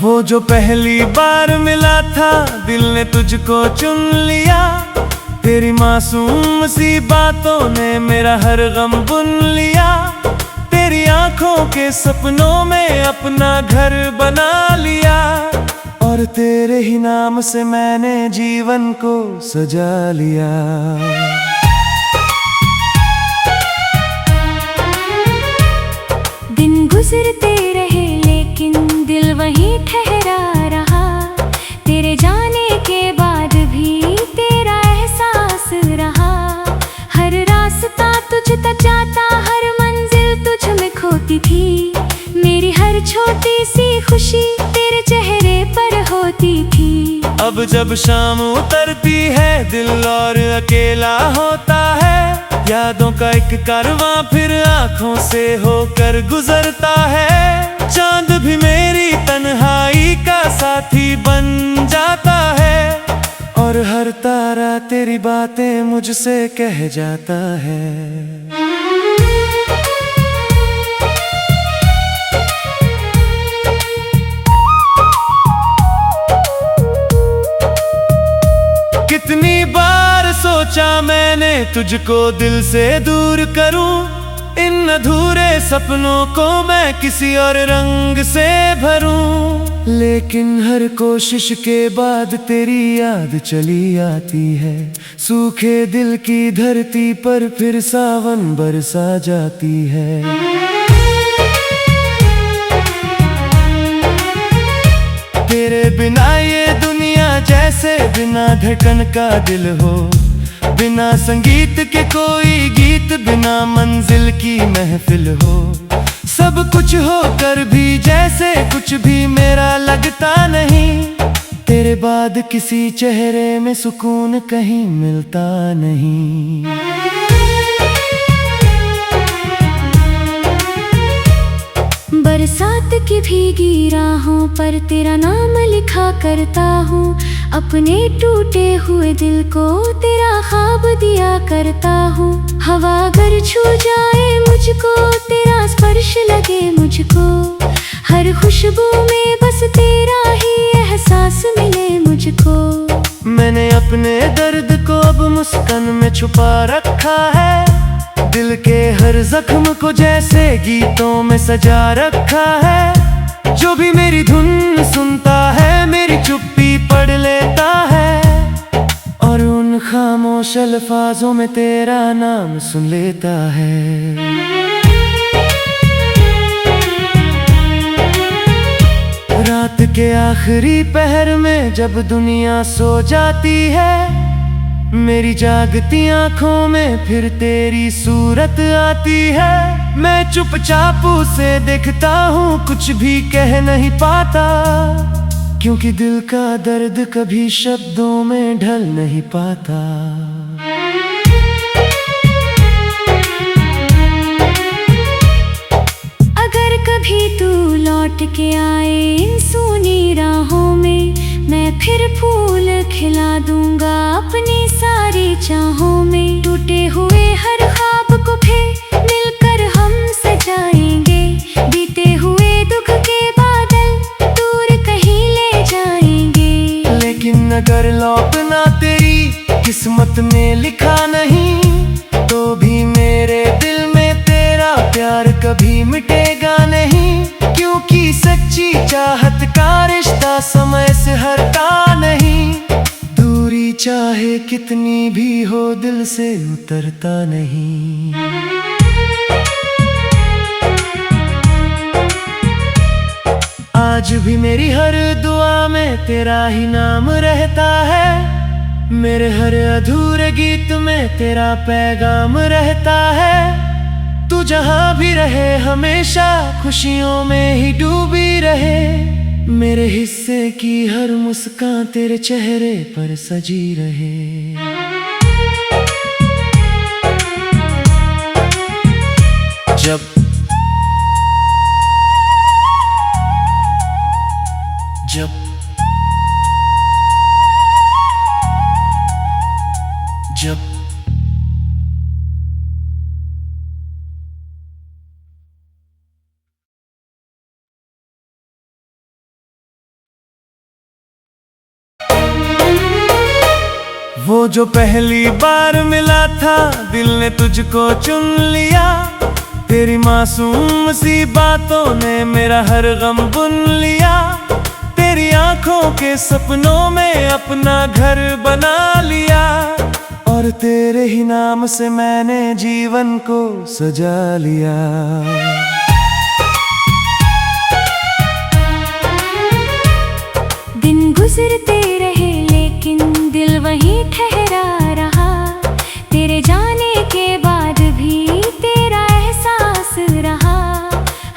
वो जो पहली बार मिला था, दिल ने तुझको चुन लिया। तेरी मासूम सी बातों ने मेरा हर गम बुन लिया। तेरी आंखों के सपनों में अपना घर बना लिया, और तेरे ही नाम से मैंने जीवन को सजा लिया। दिन गुजरते रहे लेकिन दिल वहीं ठहरा रहा। तेरे जाने के बाद भी तेरा एहसास रहा। हर रास्ता तुझ तक जाता, हर मंजिल तुझ में खोती थी। मेरी हर छोटी सी खुशी तेरे चेहरे पर होती थी। अब जब शाम उतरती है, दिल और अकेला होता है। यादों का एक कारवां फिर आंखों से होकर गुजरता है। चांद भी मेरी तन्हाई का साथी बन जाता है, और हर तारा तेरी बातें मुझसे कह जाता है। कितनी बार सोचा मैंने तुझको दिल से दूर करूं। इन अधूरे सपनों को मैं किसी और रंग से भरूं। लेकिन हर कोशिश के बाद तेरी याद चली आती है। सूखे दिल की धरती पर फिर सावन बरसा जाती है। तेरे बिना ये दुनिया जैसे बिना धड़कन का दिल हो। बिना संगीत के कोई गीत, बिना मंजिल की महफिल हो। सब कुछ हो कर भी जैसे कुछ भी मेरा लगता नहीं। तेरे बाद किसी चेहरे में सुकून कहीं मिलता नहीं। बरसात की भीगी राहों पर तेरा नाम लिखा करता हूँ। अपने टूटे हुए दिल को तेरा ख्वाब दिया करता हूँ। हवा अगर छू जाए मुझको, तेरा स्पर्श लगे मुझको। हर खुशबू में बस तेरा ही एहसास मिले मुझको। मैंने अपने दर्द को अब मुस्कान में छुपा रखा है। दिल के हर जख्म को जैसे गीतों में सजा रखा है। जो भी मेरी धुन सुनता है, मेरी चुप्पी पढ़ लेता है, और उन खामोश अल्फाजों में तेरा नाम सुन लेता है। रात के आखिरी पहर में जब दुनिया सो जाती है, मेरी जागती आंखों में फिर तेरी सूरत आती है। मैं चुपचाप उसे देखता हूँ, कुछ भी कह नहीं पाता, क्योंकि दिल का दर्द कभी शब्दों में ढल नहीं पाता। अगर कभी तू लौट के आए इन सूनी राहों में, मैं फिर फूल खिला दूंगा अपनी सारी चाहों में। टूटे हुए हर ख्वाब को फिर मिलकर हम सजाएंगे। बीते हुए दुख के बादल दूर कहीं ले जाएंगे। लेकिन अगर लौटना तेरी किस्मत में लिखा नहीं, तो भी मेरे दिल में तेरा प्यार कभी मिटेगा नहीं। क्योंकि सच्ची चाहत का रिश्ता समय से हटता नहीं। दूरी चाहे कितनी भी हो, दिल से उतरता नहीं। आज भी मेरी हर दुआ में तेरा ही नाम रहता है। मेरे हर अधूरे गीत में तेरा पैगाम रहता है। तू जहाँ भी रहे हमेशा खुशियों में ही डूबी रहे। मेरे हिस्से की हर मुस्कान तेरे चेहरे पर सजी रहे। जब जब जब वो जो पहली बार मिला था, दिल ने तुझको चुन लिया। तेरी मासूम सी बातों ने मेरा हर गम बुन लिया। तेरी आंखों के सपनों में अपना घर बना लिया, और तेरे ही नाम से मैंने जीवन को सजा लिया। दिन गुजरते रहे लेकिन दिल वहीं ठहरा रहा। तेरे जाने के बाद भी तेरा एहसास रहा।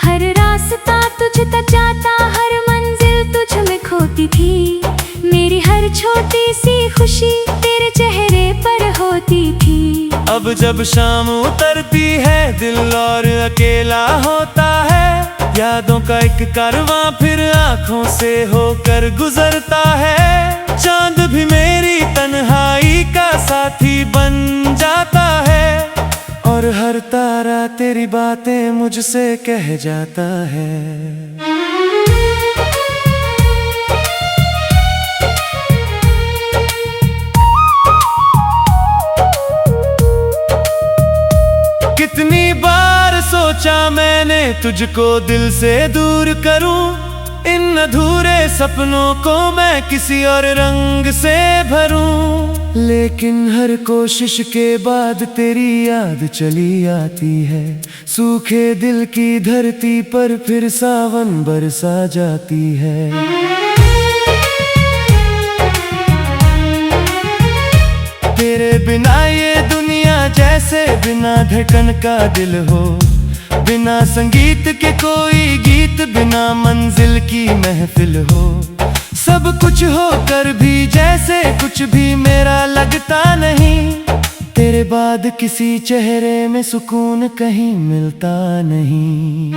हर रास्ता तुझ तक जाता, हर मंजिल तुझ में खोती थी। मेरी हर छोटी सी खुशी तेरे चेहरे पर होती थी। अब जब शाम उतरती है, दिल और अकेला होता है। यादों का एक कारवां फिर आंखों से होकर गुजरता है। चांद भी मेरी तन्हाई का साथी बन जाता है, और हर तारा तेरी बातें मुझसे कह जाता है। कितनी बार सोचा मैंने तुझको दिल से दूर करूं। इन अधूरे सपनों को मैं किसी और रंग से भरूं। लेकिन हर कोशिश के बाद तेरी याद चली आती है। सूखे दिल की धरती पर फिर सावन बरसा जाती है। तेरे बिना ये दुनिया जैसे बिना धड़कन का दिल हो। बिना संगीत के कोई गीत, बिना मंजिल की महफिल हो। सब कुछ होकर भी जैसे कुछ भी मेरा लगता नहीं। तेरे बाद किसी चेहरे में सुकून कहीं मिलता नहीं।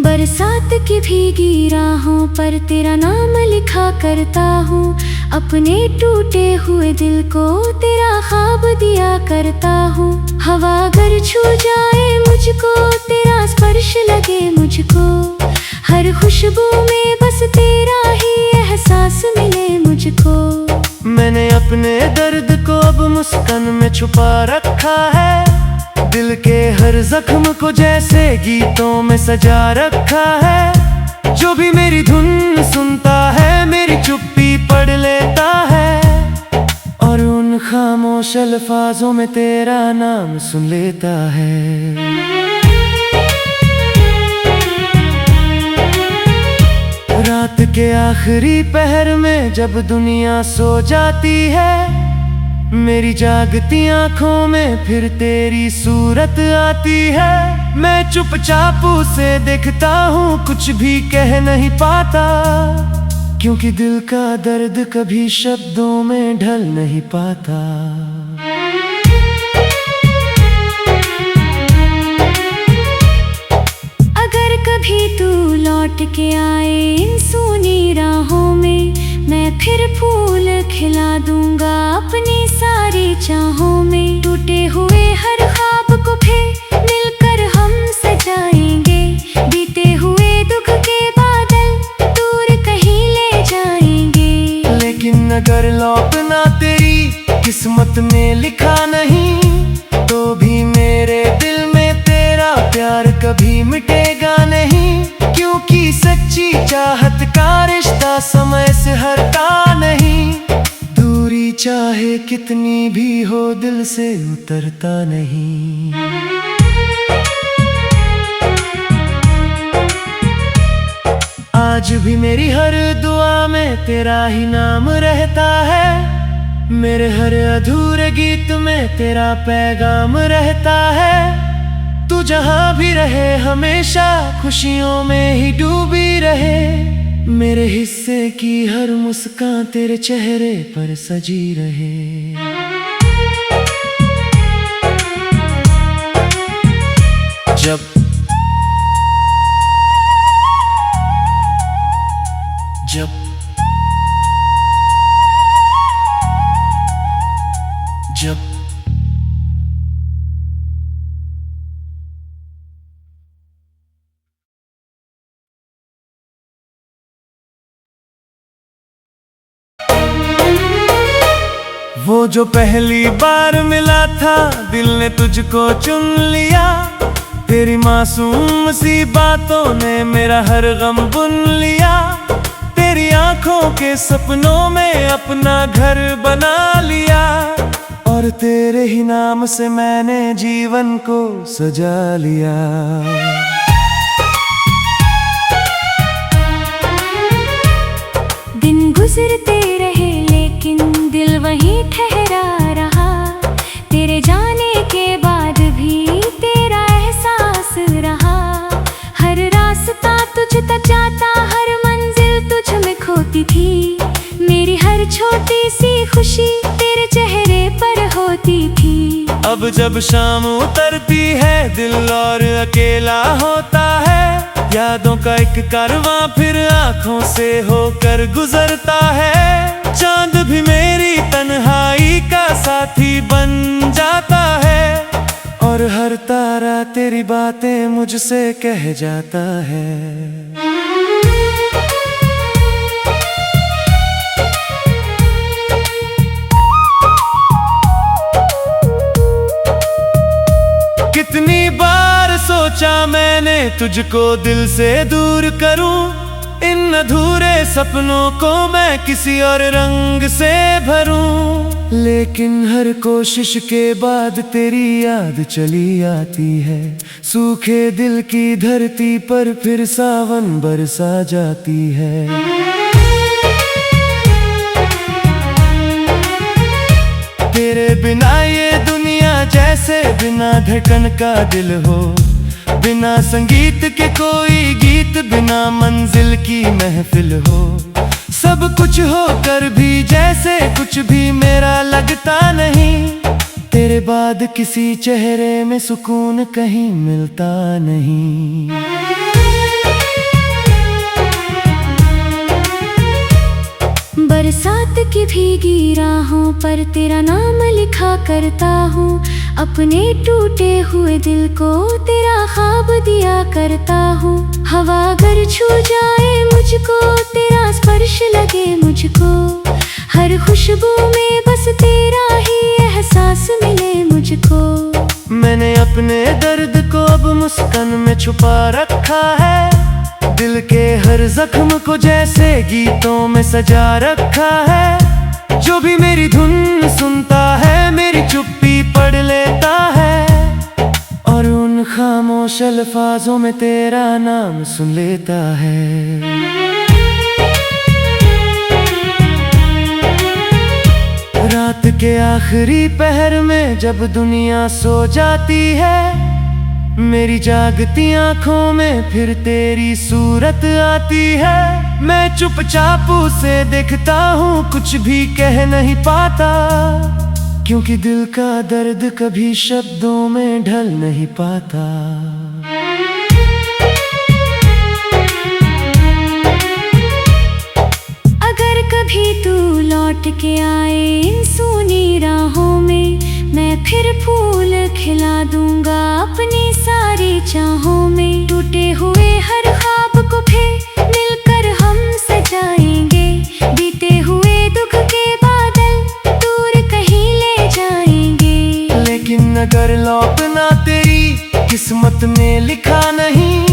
बरसात की भीगी राहों पर तेरा नाम लिखा करता हूँ। अपने टूटे हुए दिल को तेरा ख्वाब दिया करता हूँ। हवा अगर छू जाए मुझको, तेरा स्पर्श लगे मुझको। हर खुशबू में बस तेरा ही एहसास मिले मुझको। मैंने अपने दर्द को अब मुस्कान में छुपा रखा है। दिल के हर जख्म को जैसे गीतों में सजा रखा है। जो भी मेरी धुन सुनता है, मेरी चुप्पी पढ़ लेता है, और उन खामोश अल्फाजों में तेरा नाम सुन लेता है। रात के आखिरी पहर में जब दुनिया सो जाती है, मेरी जागती आंखों में फिर तेरी सूरत आती है। मैं चुपचाप उसे देखता हूँ, कुछ भी कह नहीं पाता, क्योंकि दिल का दर्द कभी शब्दों में ढल नहीं पाता। अगर कभी तू लौट के आए इन सूनी राहों में, मैं फिर फूल खिला दूंगा अपनी सारी चाहों में। टूटे हुए हर ख्वाब को फिर मिलकर हम सजाएंगे। बीते हुए दुख के बादल दूर कहीं ले जाएंगे। लेकिन अगर लौटना तेरी किस्मत में लिखा नहीं, तो भी मेरे दिल में तेरा प्यार कभी मिटेगा नहीं। क्योंकि सच्ची चाहत का रिश्ता समय से हटता नहीं। दूरी चाहे कितनी भी हो, दिल से उतरता नहीं। आज भी मेरी हर दुआ में तेरा ही नाम रहता है। मेरे हर अधूरे गीत में तेरा पैगाम रहता है। तू जहाँ भी रहे हमेशा खुशियों में ही डूबी रहे। मेरे हिस्से की हर मुस्कान तेरे चेहरे पर सजी रहे। जब जब जब वो जो पहली बार मिला था दिल ने तुझको चुन लिया। तेरी मासूम सी बातों ने मेरा हर गम बुन लिया। तेरी आंखों के सपनों में अपना घर बना लिया। और तेरे ही नाम से मैंने जीवन को सजा लिया। दिन गुजरते रहे लेकिन दिल वहीं ठहरा रहा। तेरे जाने के बाद भी तेरा एहसास रहा। हर रास्ता तुझ तक जाता, हर मंजिल तुझ में खोती थी। मेरी हर छोटी सी खुशी तेरे चेहरे पर होती थी। अब जब शाम उतरती है दिल और अकेला होता है। यादों का एक कारवां फिर आंखों से होकर गुजरता है। चांद भी मेरी तन्हाई का साथी बन जाता है। और हर तारा तेरी बातें मुझसे कह जाता है। कितनी बार सोचा मैंने तुझको दिल से दूर करूं। इन अधूरे सपनों को मैं किसी और रंग से भरूं। लेकिन हर कोशिश के बाद तेरी याद चली आती है। सूखे दिल की धरती पर फिर सावन बरसा जाती है। तेरे बिना ये दुनिया जैसे बिना धड़कन का दिल हो। बिना संगीत के कोई गीत, बिना मंजिल की महफिल हो। सब कुछ हो कर भी जैसे कुछ भी मेरा लगता नहीं। तेरे बाद किसी चेहरे में सुकून कहीं मिलता नहीं। बरसात की भीगी राहों पर तेरा नाम लिखा करता हूँ। अपने टूटे हुए दिल को तेरा ख्वाब दिया करता हूँ। हवा अगर छू जाए मुझको, तेरा स्पर्श लगे मुझको। हर खुशबू में बस तेरा ही एहसास मिले मुझको। मैंने अपने दर्द को अब मुस्कान में छुपा रखा है। दिल के हर जख्म को जैसे गीतों में सजा रखा है। जो भी मेरी धुन सुनता है मेरी चुप्पी पढ़ लेता है। और उन खामोश अल्फाजों में तेरा नाम सुन लेता है। रात के आखिरी पहर में जब दुनिया सो जाती है। मेरी जागती आंखों में फिर तेरी सूरत आती है। मैं चुपचाप उसे देखता हूँ, कुछ भी कह नहीं पाता। क्योंकि दिल का दर्द कभी शब्दों में ढल नहीं पाता। अगर कभी तू लौट के आए इन सूनी राहों में, मैं फिर फूल खिला दूंगा अपनी सारी चाहों में। टूटे हुए हर ख्वाब को फिर मिलकर हम सजाएंगे। बीते हुए दुख के बादल दूर कहीं ले जाएंगे। लेकिन अगर लौटना तेरी किस्मत में लिखा नहीं,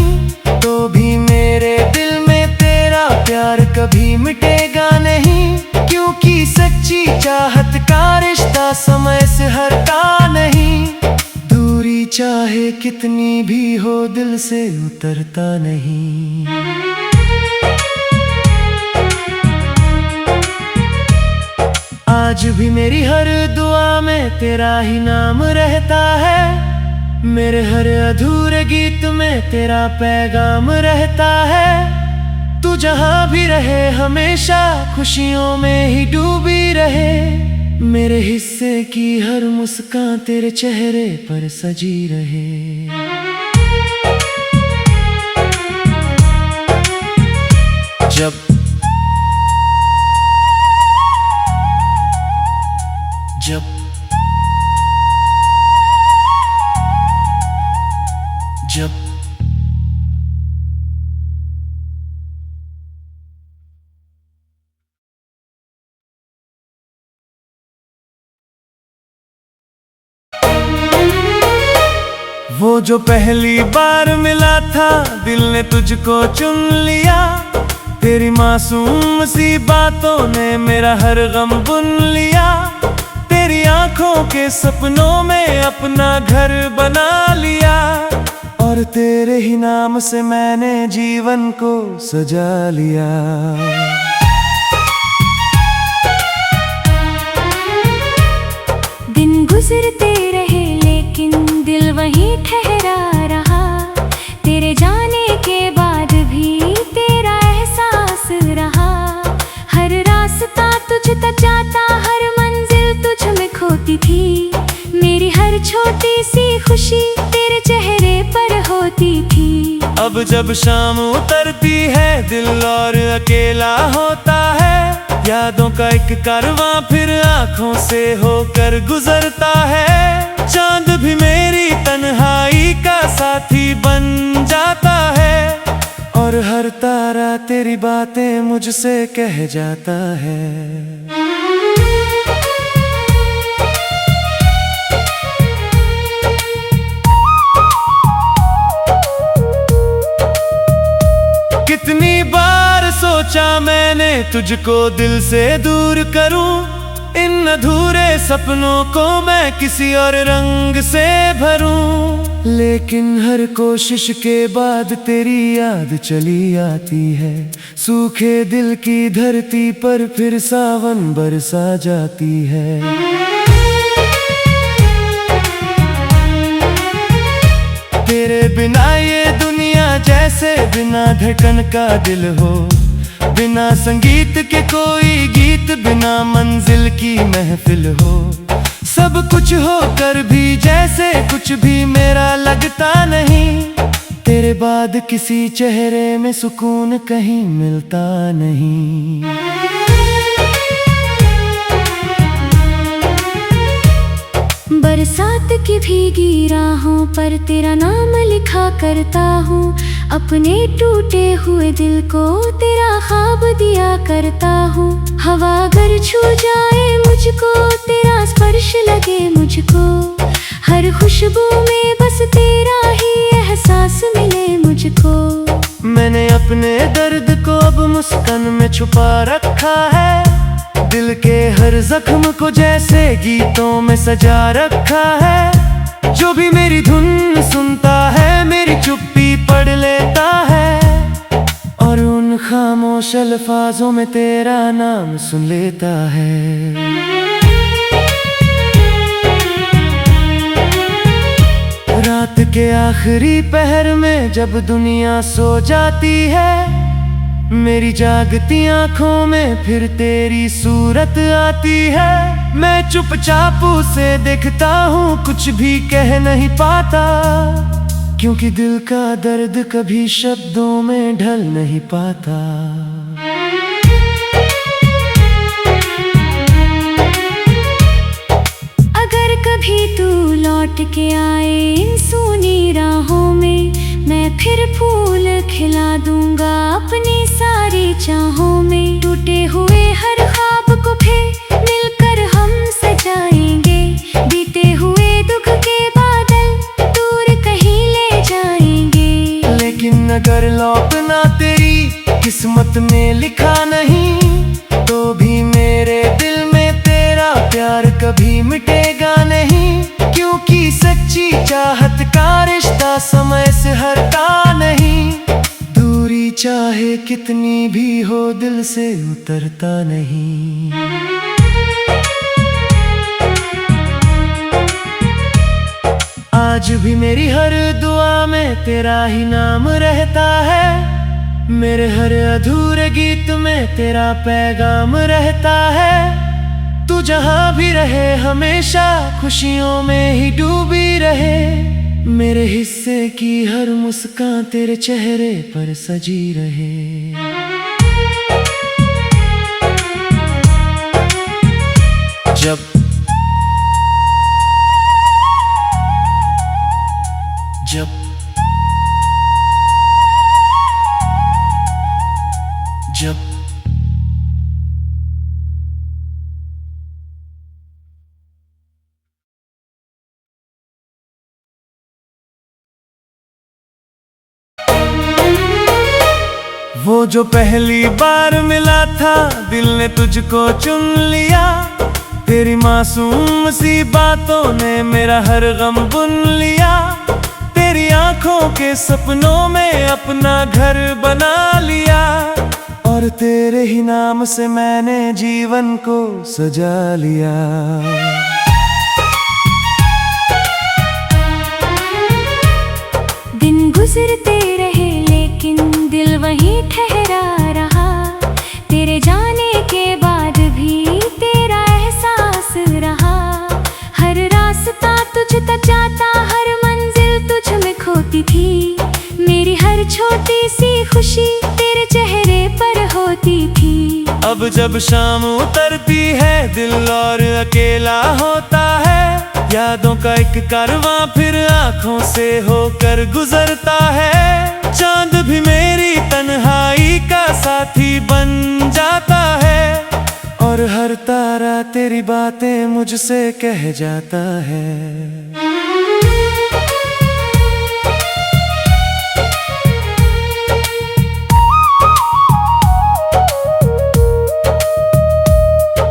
तो भी मेरे दिल में तेरा प्यार कभी मिटेगा नहीं। क्योंकि सच्ची चाहत का रिश्ता समय से हटता नहीं। दूरी चाहे कितनी भी हो दिल से उतरता नहीं। आज भी मेरी हर दुआ में तेरा ही नाम रहता है। मेरे हर अधूरे गीत में तेरा पैगाम रहता है। तू जहाँ भी रहे हमेशा खुशियों में ही डूबी रहे। मेरे हिस्से की हर मुस्कान तेरे चेहरे पर सजी रहे। जब जब जब वो जो पहली बार मिला था, दिल ने तुझको चुन लिया। तेरी मासूम सी बातों ने मेरा हर गम बुन लिया। तेरी आंखों के सपनों में अपना घर बना लिया, और तेरे ही नाम से मैंने जीवन को सजा लिया। दिन गुजरते रहे लेकिन दिल वहीं ठहरा रहा। तेरे जाने के बाद भी तेरा एहसास रहा। हर रास्ता तुझ तक जाता, हर मंजिल तुझ में खोती थी। मेरी हर छोटी सी खुशी तेरे चेहरे पर होती थी। अब जब शाम उतरती है, दिल और अकेला होता है। यादों का एक कारवां फिर आंखों से होकर गुजरता है। चांद भी मेरी तन्हाई का साथी बन जाता है, और हर तारा तेरी बातें मुझसे कह जाता है। कितनी बार सोचा मैंने तुझको दिल से दूर करूं। इन अधूरे सपनों को मैं किसी और रंग से भरूं, लेकिन हर कोशिश के बाद तेरी याद चली आती है। सूखे दिल की धरती पर फिर सावन बरसा जाती है। तेरे बिना ये दुनिया जैसे बिना धड़कन का दिल हो। बिना संगीत के कोई गीत, बिना मंजिल की महफिल हो। सब कुछ होकर भी जैसे कुछ भी मेरा लगता नहीं। तेरे बाद किसी चेहरे में सुकून कहीं मिलता नहीं। बरसात की भीगी राहों पर तेरा नाम लिखा करता हूँ। अपने टूटे हुए दिल को तेरा ख्वाब दिया करता हूँ। हवा अगर छू जाए मुझको, तेरा स्पर्श लगे मुझको। हर खुशबू में बस तेरा ही एहसास मिले मुझको। मैंने अपने दर्द को अब मुस्कान में छुपा रखा है। दिल के हर जख्म को जैसे गीतों में सजा रखा है। जो भी मेरी धुन सुनता है, मेरी चुप्पी पढ़ लेता है, और उन खामोश अल्फाजों में तेरा नाम सुन लेता है। रात के आखिरी पहर में जब दुनिया सो जाती है, मेरी जागती आंखों में फिर तेरी सूरत आती है। मैं चुपचाप उसे देखता हूँ, कुछ भी कह नहीं पाता, क्योंकि दिल का दर्द कभी शब्दों में ढल नहीं पाता। अगर कभी तू लौट के आए इन सूनी राहों में, मैं फिर फूल खिला दूंगा अपनी सारी चाहों में। टूटे हुए हर ख्वाब को फिर मिलकर हम सजाएंगे। बीते हुए दुख के बादल दूर कहीं ले जाएंगे। लेकिन अगर लौटना तेरी किस्मत में लिखा नहीं, तो भी मेरे दिल में तेरा प्यार कभी मिटेगा नहीं। क्योंकि सच्ची चाहत का रिश्ता समय से हटता नहीं। दूरी चाहे कितनी भी हो, दिल से उतरता नहीं। आज भी मेरी हर दुआ में तेरा ही नाम रहता है। मेरे हर अधूरे गीत में तेरा पैगाम रहता है। तू जहाँ भी रहे हमेशा खुशियों में ही डूबी रहे। मेरे हिस्से की हर मुस्कान तेरे चेहरे पर सजी रहे। जब जब जब वो जो पहली बार मिला था दिल ने तुझको चुन लिया। तेरी मासूम सी बातों ने मेरा हर गम बुन लिया। तेरी आंखों के सपनों में अपना घर बना लिया। और तेरे ही नाम से मैंने जीवन को सजा लिया। दिन गुजरते रहे लेकिन दिल वहीं ठहरा रहा। तेरे जाने के बाद भी तेरा एहसास रहा। हर रास्ता तुझ तक जाता, हर मंजिल तुझ में खोती थी। मेरी हर छोटी सी खुशी तेरे चेहरे पर होती थी। अब जब शाम उतरती है दिल और अकेला होता है। यादों का एक कारवां फिर आंखों से होकर गुजरता है। चांद भी मेरी तन्हाई का साथी बन जाता है। और हर तारा तेरी बातें मुझसे कह जाता है।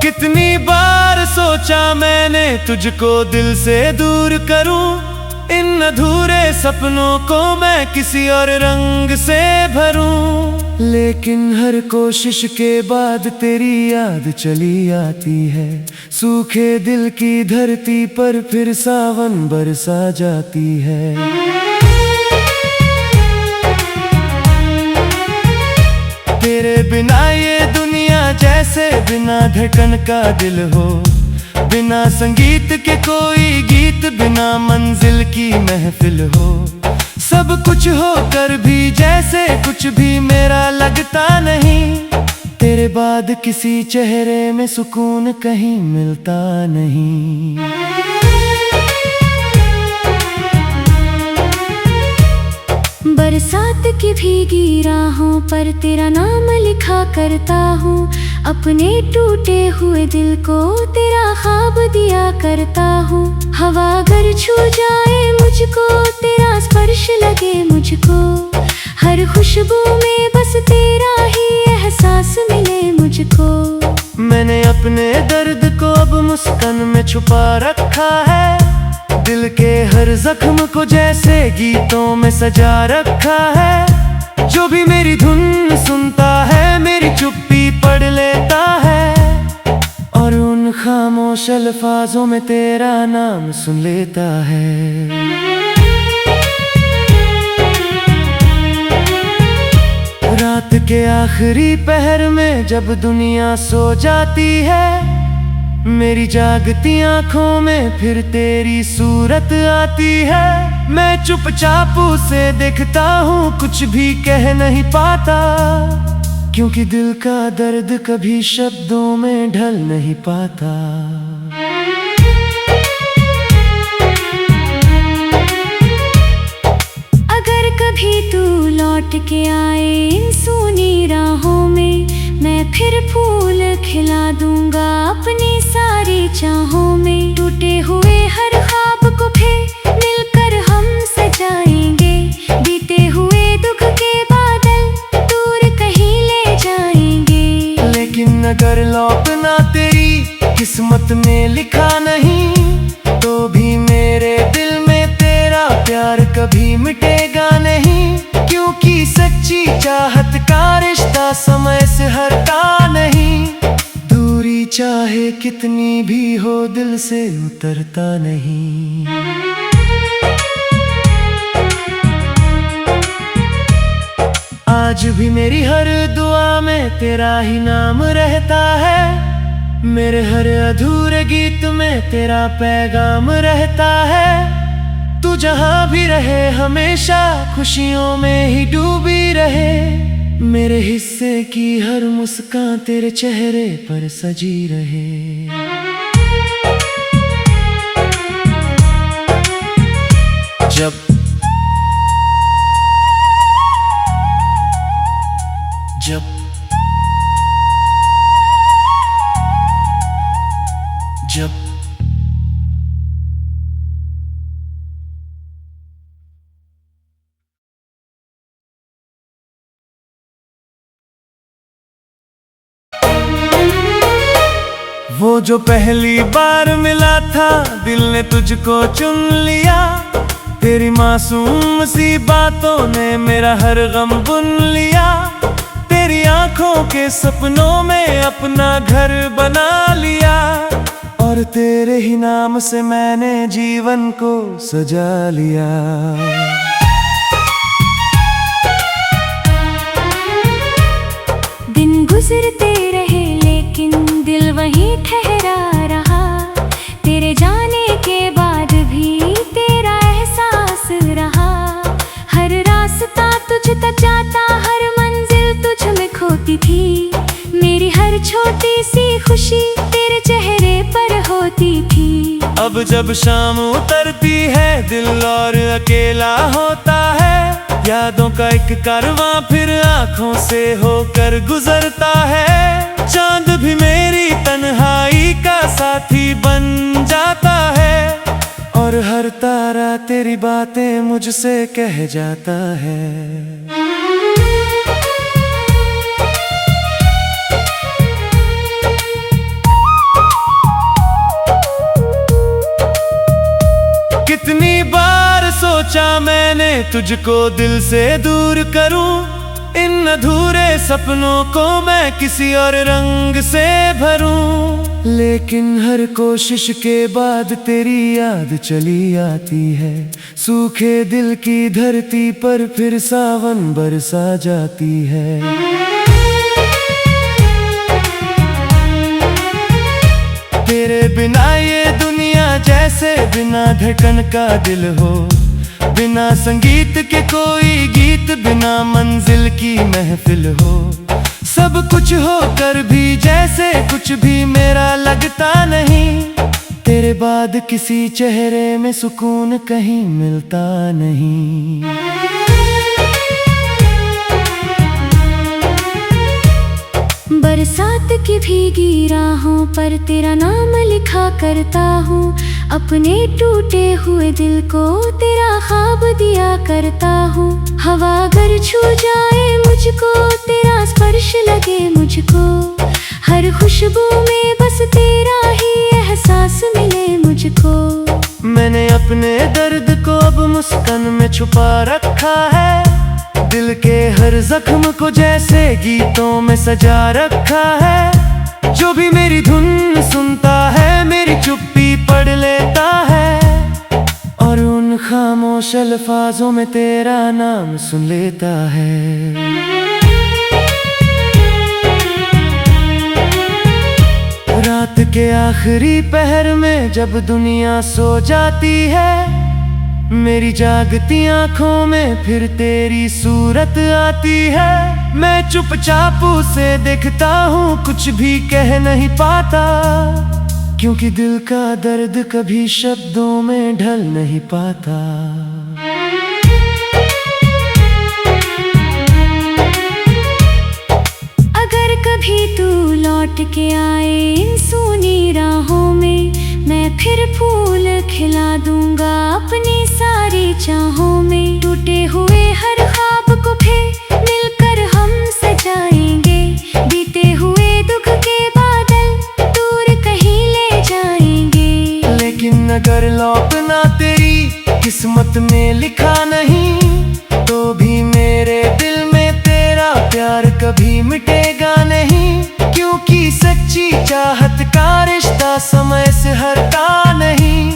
कितनी बार सोचा मैंने तुझको दिल से दूर करूं। इन अधूरे सपनों को मैं किसी और रंग से भरूं। लेकिन हर कोशिश के बाद तेरी याद चली आती है। सूखे दिल की धरती पर फिर सावन बरसा जाती है। तेरे बिना ये दुनिया जैसे बिना धड़कन का दिल हो। बिना संगीत के कोई गीत, बिना मंजिल की महफिल हो। सब कुछ होकर भी जैसे कुछ भी मेरा लगता नहीं। तेरे बाद किसी चेहरे में सुकून कहीं मिलता नहीं। बरसात की भीगी राहों पर तेरा नाम लिखा करता हूँ। अपने टूटे हुए दिल को तेरा ख्वाब दिया करता हूँ। हवा अगर छू जाए मुझको, तेरा स्पर्श लगे मुझको। हर खुशबू में बस तेरा ही एहसास मिले मुझको। मैंने अपने दर्द को अब मुस्कान में छुपा रखा है। दिल के हर जख्म को जैसे गीतों में सजा रखा है। जो भी मेरी धुन सुनता है मेरी चुप्पी पढ़ लेता है। और उन खामोश अल्फाजों में तेरा नाम सुन लेता है। रात के आखिरी पहर में जब दुनिया सो जाती है। मेरी जागती आंखों में फिर तेरी सूरत आती है। मैं चुपचाप उसे देखता हूँ, कुछ भी कह नहीं पाता। क्योंकि दिल का दर्द कभी शब्दों में ढल नहीं पाता। अगर कभी तू लौट के आए इन सूनी राहों में, मैं फिर फूल खिला दूंगा अपनी सारी चाहों में। टूटे हुए हर ख्वाब को फिर मिलकर हम सजाएंगे। बीते हुए दुख के बादल दूर कहीं ले जाएंगे। लेकिन अगर लौटना तेरी किस्मत में लिखा नहीं, तो भी मेरे दिल में तेरा प्यार कभी मिटेगा नहीं। क्योंकि सच्ची चाहत का रिश्ता समय से हटता नहीं। दूरी चाहे कितनी भी हो दिल से उतरता नहीं। आज भी मेरी हर दुआ में तेरा ही नाम रहता है। मेरे हर अधूरे गीत में तेरा पैगाम रहता है। तू जहाँ भी रहे हमेशा खुशियों में ही डूबी रहे। मेरे हिस्से की हर मुस्कान तेरे चेहरे पर सजी रहे। जब जब जब वो जो पहली बार मिला था, दिल ने तुझको चुन लिया। तेरी मासूम सी बातों ने मेरा हर गम बुन लिया। तेरी आंखों के सपनों में अपना घर बना लिया, और तेरे ही नाम से मैंने जीवन को सजा लिया। दिन गुजरते रहे लेकिन दिल वहीं ठहरा रहा। तेरे जाने के बाद भी तेरा एहसास रहा। हर रास्ता तुझ तक जाता, हर मंजिल तुझ में खोती थी। मेरी हर छोटी सी खुशी तेरे चेहरे पर होती थी। अब जब शाम उतरती है, दिल और अकेला होता है। यादों का एक कारवां फिर आंखों से होकर गुजरता है। चांद भी मेरी तन्हाई का साथी बन जाता है, और हर तारा तेरी बातें मुझसे कह जाता है। कितनी बार सोचा मैंने तुझको दिल से दूर करूं। इन अधूरे सपनों को मैं किसी और रंग से भरूं। लेकिन हर कोशिश के बाद तेरी याद चली आती है। सूखे दिल की धरती पर फिर सावन बरसा जाती है। तेरे बिना ये दुनिया जैसे बिना धड़कन का दिल हो। बिना संगीत के कोई गीत, बिना मंजिल की महफिल हो। सब कुछ होकर भी जैसे कुछ भी मेरा लगता नहीं। तेरे बाद किसी चेहरे में सुकून कहीं मिलता नहीं। बरसात की भीगी राहों पर तेरा नाम लिखा करता हूँ। अपने टूटे हुए दिल को तेरा ख्वाब दिया करता हूँ। हवा अगर छू जाए मुझको, तेरा स्पर्श लगे मुझको। हर खुशबू में बस तेरा ही एहसास मिले मुझको। मैंने अपने दर्द को अब मुस्कान में छुपा रखा है। दिल के हर जख्म को जैसे गीतों में सजा रखा है। जो भी मेरी धुन सुनता है, मेरी चुप्पी पढ़ लेता है, और उन खामोश अल्फाजों में तेरा नाम सुन लेता है। रात के आखिरी पहर में जब दुनिया सो जाती है, मेरी जागती आंखों में फिर तेरी सूरत आती है। मैं चुपचाप उसे देखता हूँ, कुछ भी कह नहीं पाता। क्योंकि दिल का दर्द कभी शब्दों में ढल नहीं पाता। अगर कभी तू लौट के आए इन सूनी राहों में, मैं फिर फूल खिला दूंगा अपनी सारी चाहों में। टूटे हुए हर ख्वाब को फिर मिलकर हम सजाएंगे। बीते हुए दुख के बादल दूर कहीं ले जाएंगे। लेकिन अगर लौटना तेरी किस्मत में लिखा नहीं, तो भी मेरे दिल में तेरा प्यार कभी मिटेगा नहीं। क्योंकि सच्ची चाहत का रिश्ता समय से हटता नहीं।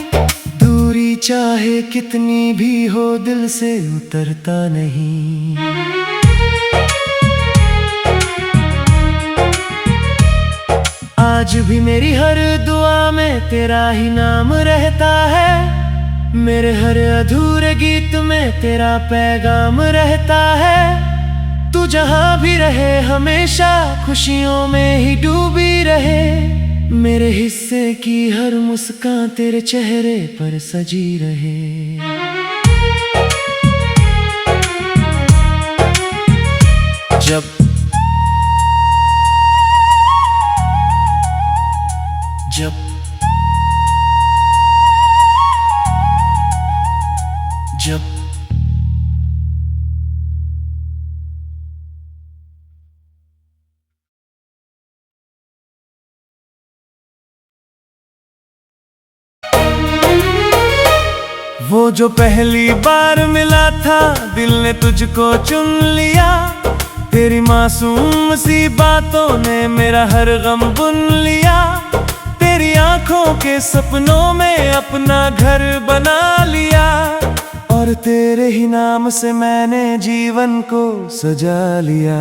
दूरी चाहे कितनी भी हो, दिल से उतरता नहीं। आज भी मेरी हर दुआ में तेरा ही नाम रहता है। मेरे हर अधूरे गीत में तेरा पैगाम रहता है। तू जहाँ भी रहे हमेशा खुशियों में ही डूबी रहे। मेरे हिस्से की हर मुस्कान तेरे चेहरे पर सजी रहे। जब जब जब वो जो पहली बार मिला था दिल ने तुझको चुन लिया। तेरी मासूम सी बातों ने मेरा हर गम बुन लिया। तेरी आंखों के सपनों में अपना घर बना लिया। और तेरे ही नाम से मैंने जीवन को सजा लिया।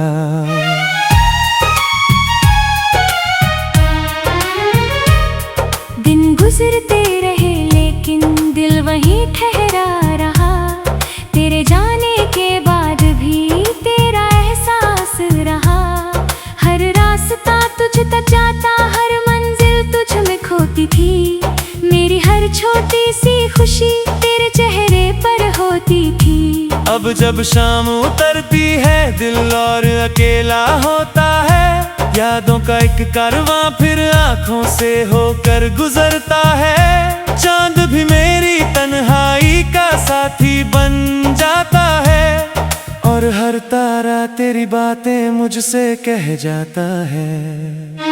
दिन गुजरते रहे लेकिन दिल वहीं ठहरा रहा। तेरे जाने के बाद भी तेरा एहसास रहा। हर रास्ता तुझ तक जाता, हर मंजिल तुझ में खोती थी। मेरी हर छोटी सी खुशी तेरे चेहरे पर होती थी। अब जब शाम उतरती है दिल और अकेला होता है। यादों का एक कारवां फिर आंखों से होकर गुजरता है। चांद भी मेरी तन्हाई का साथी बन जाता है। और हर तारा तेरी बातें मुझसे कह जाता है।